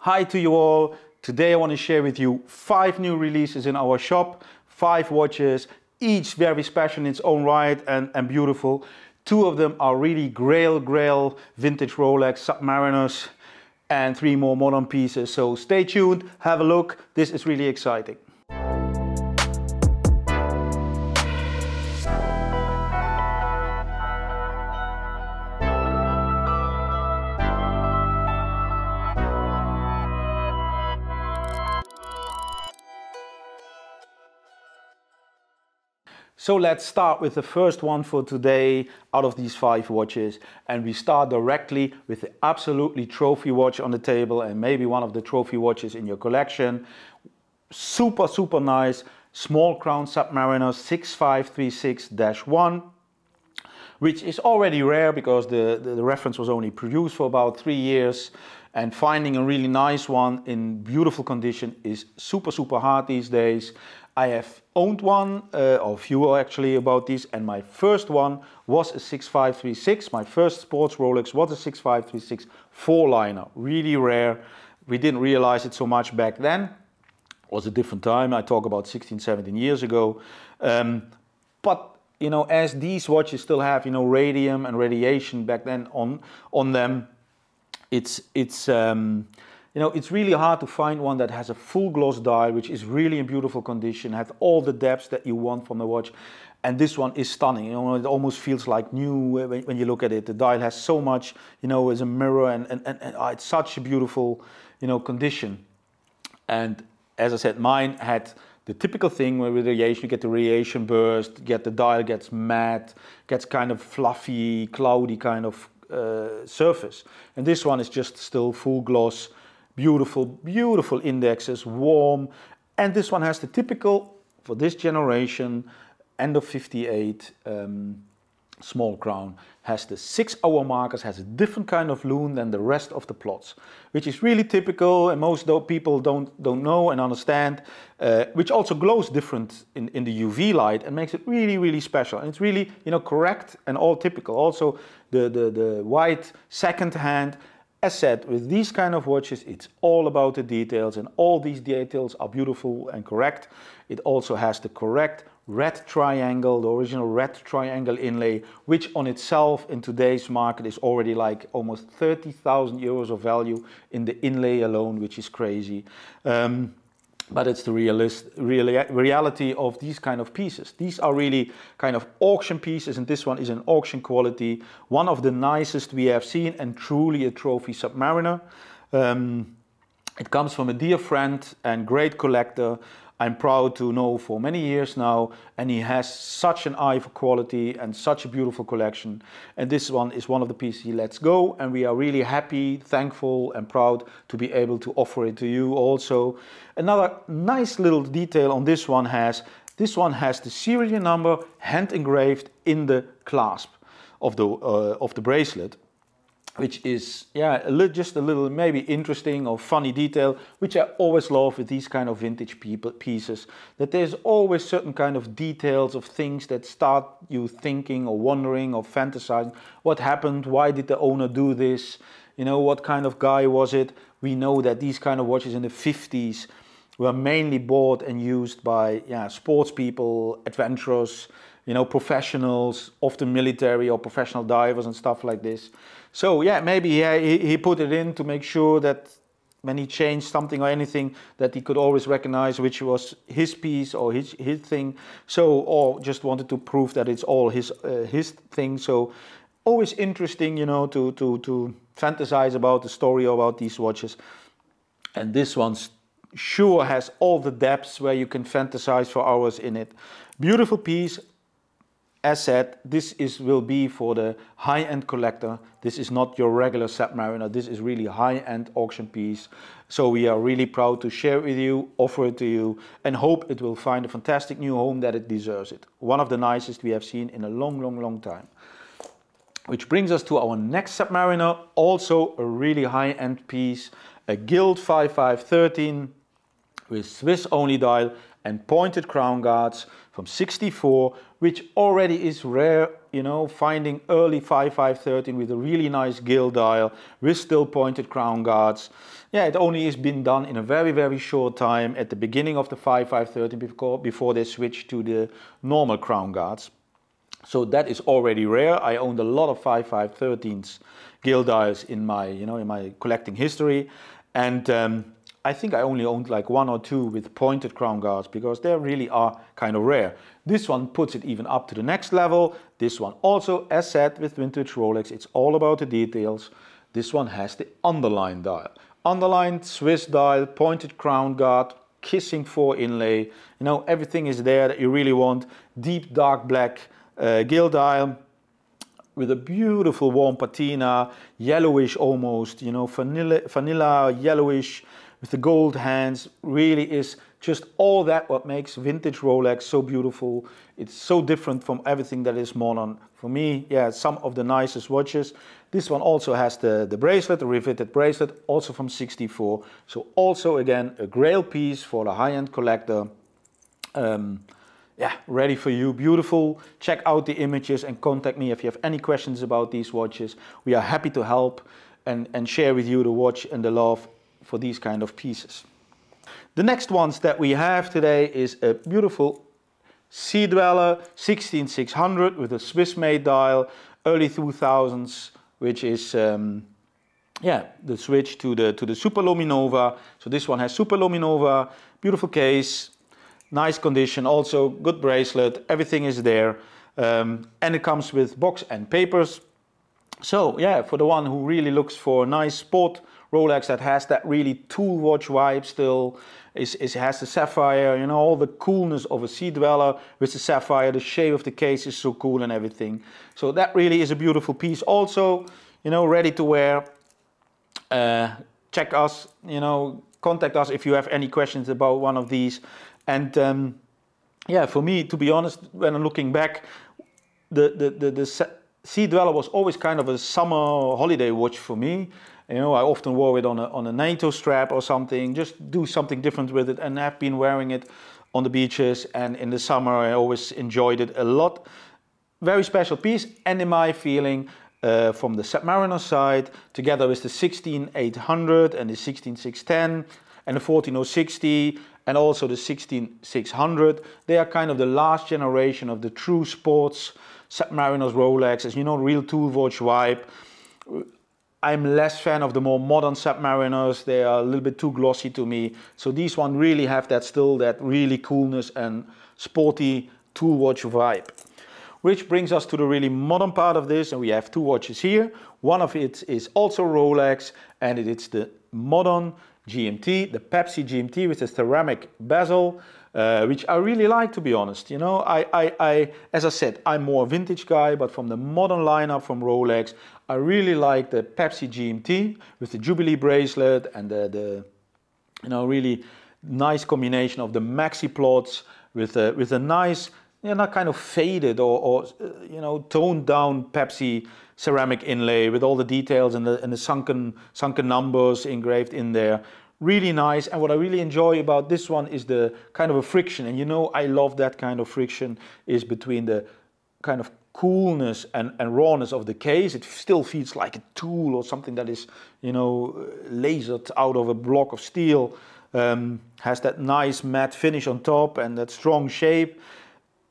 Hi to you all. Today I want to share with you 5 new releases in our shop, 5 watches, each very special in its own right and beautiful. 2 of them are really Grail vintage Rolex Submariners and 3 more modern pieces. So stay tuned, have a look. This is really exciting. So let's start with the first one for today out of these 5 watches, and we start directly with the absolutely trophy watch on the table and maybe one of the trophy watches in your collection. Super nice small crown Submariner 6536-1, which is already rare because the reference was only produced for about 3 years, and finding a really nice one in beautiful condition is super hard these days. I have owned one, or fewer actually, about these, and my first one was a 6536. My first sports Rolex was a 6536 4-liner, really rare. We didn't realize it so much back then. It was a different time. I talk about 16, 17 years ago. But you know, as these watches still have, you know, radium and radiation back then on them, you know, it's really hard to find one that has a full gloss dial, which is really in beautiful condition, has all the depths that you want from the watch. And this one is stunning. You know, it almost feels like new when you look at it. The dial has so much, you know, as a mirror, and it's such a beautiful, you know, condition. And as I said, mine had the typical thing where with radiation, you get the radiation burst, the dial gets matte, gets kind of fluffy, cloudy kind of surface. And this one is just still full gloss, beautiful indexes, warm. And this one has the typical, for this generation, end of 58, small crown. Has the 6-hour markers, has a different kind of lume than the rest of the plots, which is really typical, and most people don't know and understand, which also glows different in the UV light and makes it really special. And it's really, you know, correct and all typical. Also the white second hand. As said, with these kind of watches, it's all about the details, and all these details are beautiful and correct. It also has the correct red triangle, the original red triangle inlay, which on itself in today's market is already like almost 30,000 euros of value in the inlay alone, which is crazy. But it's the reality of these kind of pieces. These are really kind of auction pieces, and this one is an auction quality. One of the nicest we have seen, and truly a trophy Submariner. It comes from a dear friend and great collector. I'm proud to know for many years now, and he has such an eye for quality and such a beautiful collection. And this one is one of the pieces he lets go, and we are really happy, thankful and proud to be able to offer it to you also. Another nice little detail on this one has the serial number hand engraved in the clasp of the bracelet, which is, yeah, just a little maybe interesting or funny detail, which I always love with these kind of vintage pieces, that there's always certain kind of details of things that start you thinking or wondering or fantasizing. What happened? Why did the owner do this? You know, what kind of guy was it? We know that these kind of watches in the 50s were mainly bought and used by, yeah, sports people, adventurers, you know, professionals, often military or professional divers and stuff like this. So yeah, maybe he put it in to make sure that when he changed something or anything, that he could always recognize which was his piece or his thing. So, or just wanted to prove that it's all his thing. So always interesting, you know, to fantasize about the story about these watches. And this one's sure has all the depths where you can fantasize for hours in it. Beautiful piece. As said, this will be for the high-end collector. This is not your regular Submariner. This is really high-end auction piece. So we are really proud to share it with you, offer it to you, and hope it will find a fantastic new home that it deserves it. One of the nicest we have seen in a long time. Which brings us to our next Submariner, also a really high-end piece, a gilt 5513 with Swiss-only dial and pointed crown guards from '64, which already is rare you know, finding early 5513 with a really nice gill dial with still pointed crown guards. Yeah, it only has been done in a very, very short time at the beginning of the 5513 before they switched to the normal crown guards. So that is already rare. I owned a lot of 5513s gill dials in my, you know, in my collecting history, and I think I only owned like 1 or 2 with pointed crown guards because they really are kind of rare. This one puts it even up to the next level. This one also, as said, with vintage Rolex, it's all about the details. This one has the underline dial. Underlined Swiss dial, pointed crown guard, kissing 4 inlay. You know, everything is there that you really want. Deep dark black gill dial with a beautiful warm patina, yellowish almost, you know, vanilla yellowish with the gold hands. Really is just all that what makes vintage Rolex so beautiful. It's so different from everything that is modern. For me, yeah, some of the nicest watches. This one also has the bracelet, the riveted bracelet, also from '64. So also again a Grail piece for the high-end collector. Yeah, ready for you, beautiful. Check out the images and contact me if you have any questions about these watches. We are happy to help and share with you the watch and the love for these kind of pieces. The next ones that we have today is a beautiful Seadweller 16600 with a Swiss-made dial, early 2000s, which is yeah, the switch to the Super Luminova. So this one has Super Luminova, beautiful case, nice condition, also good bracelet, everything is there, and it comes with box and papers. So yeah, for the one who really looks for a nice sport Rolex that has that really tool watch vibe still, it has the sapphire, you know, all the coolness of a Seadweller with the sapphire, the shape of the case is so cool and everything. So that really is a beautiful piece. Also, you know, ready to wear. Check us, you know, contact us if you have any questions about one of these. And yeah, for me, to be honest, when I'm looking back, the Seadweller was always kind of a summer holiday watch for me. You know, I often wore it on a NATO strap or something, just do something different with it, and I've been wearing it on the beaches, and in the summer I always enjoyed it a lot. Very special piece, and in my feeling, from the Submariner side, together with the 16800 and the 16610 and the 14060 and also the 16600, they are kind of the last generation of the true sports Submariners Rolex, as you know, real tool watch vibe. I'm less fan of the more modern Submariners. They are a little bit too glossy to me. So these one really have that still, that really coolness and sporty tool watch vibe. Which brings us to the really modern part of this, and we have 2 watches here. One of it is also Rolex, and it's the modern GMT, the Pepsi GMT with the ceramic bezel, which I really like, to be honest. You know, as I said, I'm more a vintage guy, but from the modern lineup from Rolex, I really like the Pepsi GMT with the Jubilee bracelet and the you know, really nice combination of the maxi plots with a nice, you know, kind of faded or you know, toned down Pepsi ceramic inlay with all the details and the sunken numbers engraved in there. Really nice. And what I really enjoy about this one is the kind of a friction, and you know, I love that kind of friction, is between the kind of coolness and rawness of the case. It still feels like a tool or something that is, you know, lasered out of a block of steel. Has that nice matte finish on top and that strong shape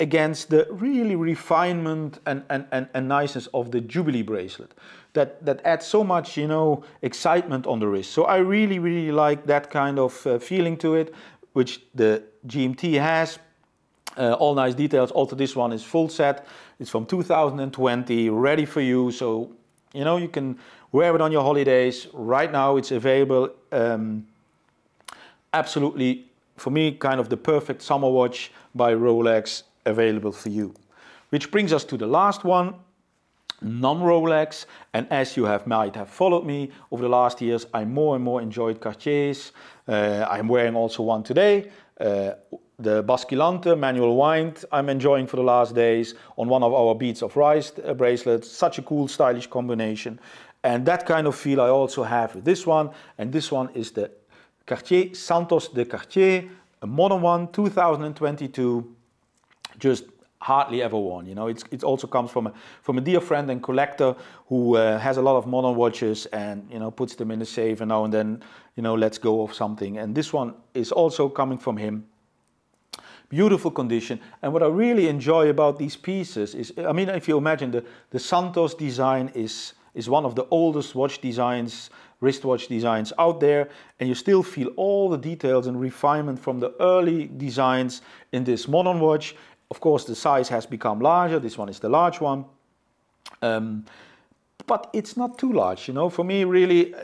against the really refinement and niceness of the Jubilee bracelet. That adds so much, you know, excitement on the wrist. So I really like that kind of feeling to it, which the GMT has. All nice details. Also, this one is full set. It's from 2020, ready for you. So, you know, you can wear it on your holidays. Right now, it's available. Absolutely, for me, kind of the perfect summer watch by Rolex available for you. Which brings us to the last one, non-Rolex. And as you might have followed me over the last years, I more and more enjoyed Cartiers. I'm wearing also one today. The Basculante manual wind I'm enjoying for the last days on one of our Beads of Rice bracelets. Such a cool, stylish combination. And that kind of feel I also have with this one. And this one is the Cartier Santos de Cartier, a modern one, 2022. Just hardly ever worn. You know, it also comes from a dear friend and collector who has a lot of modern watches and, you know, puts them in the safe and now and then, you know, lets go of something. And this one is also coming from him. Beautiful condition. And what I really enjoy about these pieces is, I mean, if you imagine the Santos design is one of the oldest watch designs, wristwatch designs out there, and you still feel all the details and refinement from the early designs in this modern watch. Of course, the size has become larger. This one is the large one. But it's not too large, you know. For me, really,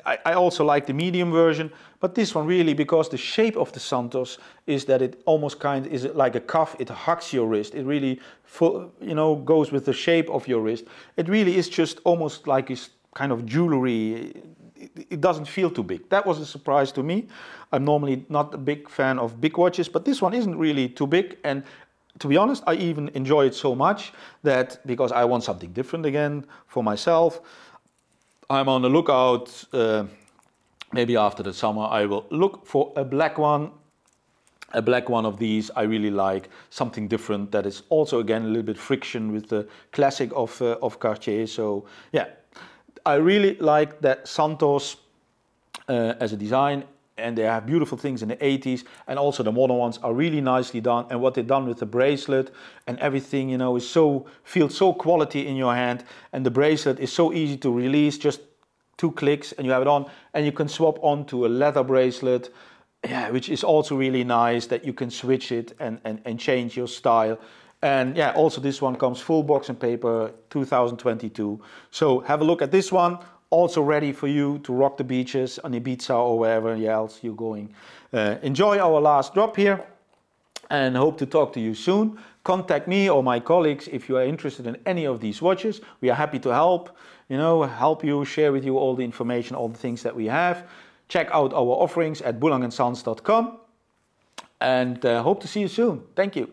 I also like the medium version. But this one really, because the shape of the Santos is that it almost kind of is like a cuff. It hugs your wrist. It really, you know, goes with the shape of your wrist. It really is just almost like this kind of jewelry. It doesn't feel too big. That was a surprise to me. I'm normally not a big fan of big watches, but this one isn't really too big. And to be honest, I even enjoy it so much that, because I want something different again for myself, I'm on the lookout. Maybe after the summer I will look for a black one. A black one of these I really like. Something different that is also again a little bit friction with the classic of Cartier. So yeah, I really like that Santos as a design. And they have beautiful things in the 80s, and also the modern ones are really nicely done. And what they've done with the bracelet and everything, you know, is feels so quality in your hand. And the bracelet is so easy to release, just 2 clicks and you have it on. And you can swap onto a leather bracelet, yeah, which is also really nice that you can switch it and change your style. And yeah, also this one comes full box and paper, 2022. So have a look at this one. Also ready for you to rock the beaches on Ibiza or wherever else you're going. Enjoy our last drop here and hope to talk to you soon. Contact me or my colleagues if you are interested in any of these watches. We are happy to help, you know, help you, share with you all the information, all the things that we have. Check out our offerings at bulangandsons.com and hope to see you soon. Thank you.